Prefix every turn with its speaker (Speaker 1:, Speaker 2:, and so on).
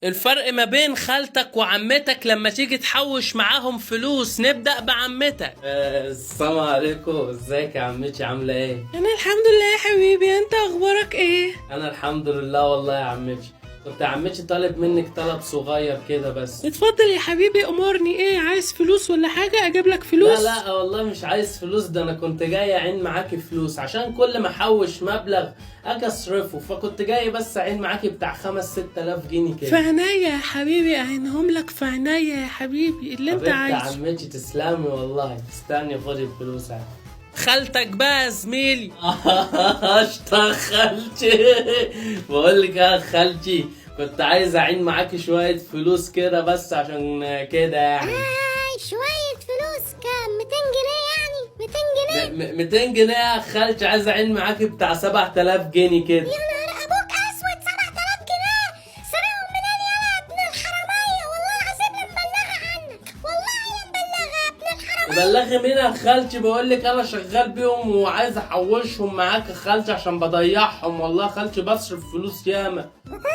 Speaker 1: الفرق ما بين خالتك وعمتك لما تيجي تحوش معاهم فلوس. نبدأ بعمتك. السلام عليكم، ازيك يا عمتي، عاملة ايه؟
Speaker 2: انا الحمد لله يا حبيبي، انت اخبارك ايه؟
Speaker 1: انا الحمد لله والله يا عمتي. كنت يا عمتي طالب منك طلب صغير كده بس.
Speaker 2: اتفضل يا حبيبي، امرني. ايه، عايز فلوس ولا حاجة اجيب لك فلوس؟
Speaker 1: لا والله مش عايز فلوس، ده انا كنت جاي اعين معاكي فلوس عشان كل ما احوش مبلغ اجي اصرفه، فكنت جاي بس اعين معاكي بتاع 5-6 آلاف جنيه
Speaker 2: في
Speaker 1: كده.
Speaker 2: عينيا يا حبيبي، اعينهم لك في عينيا يا حبيبي اللي انت
Speaker 1: حبيبتي يا
Speaker 2: عايزه.
Speaker 1: عمتي تسلمي والله، استني خدي الفلوس اهي. خالتك بقى يا زميلي. اشطر خالتي. بقول لك يا خالتي، كنت عايز اعين معاكي شويه فلوس كده بس عشان كده يعني.
Speaker 3: شوية فلوس كام؟ 200 جنيه يعني؟ 200 جنيه؟
Speaker 1: 200 جنيه يا خالتي، عايز اعين معاكي بتاع 7000 جنيه كده.
Speaker 3: يا نهار ابوك اسود، 7000 جنيه سرقهم منين يا ابن الحرامية؟ والله العظيم لمبلغة عنك، والله لمبلغة يا ابن الحرامية.
Speaker 1: بلغي مين يا خالتي؟ بقول لك انا شغال بيهم وعايز احوشهم معاك يا خالتي عشان بضيعهم، والله يا خالتي بصرف فلوس ياما.
Speaker 3: بتضيع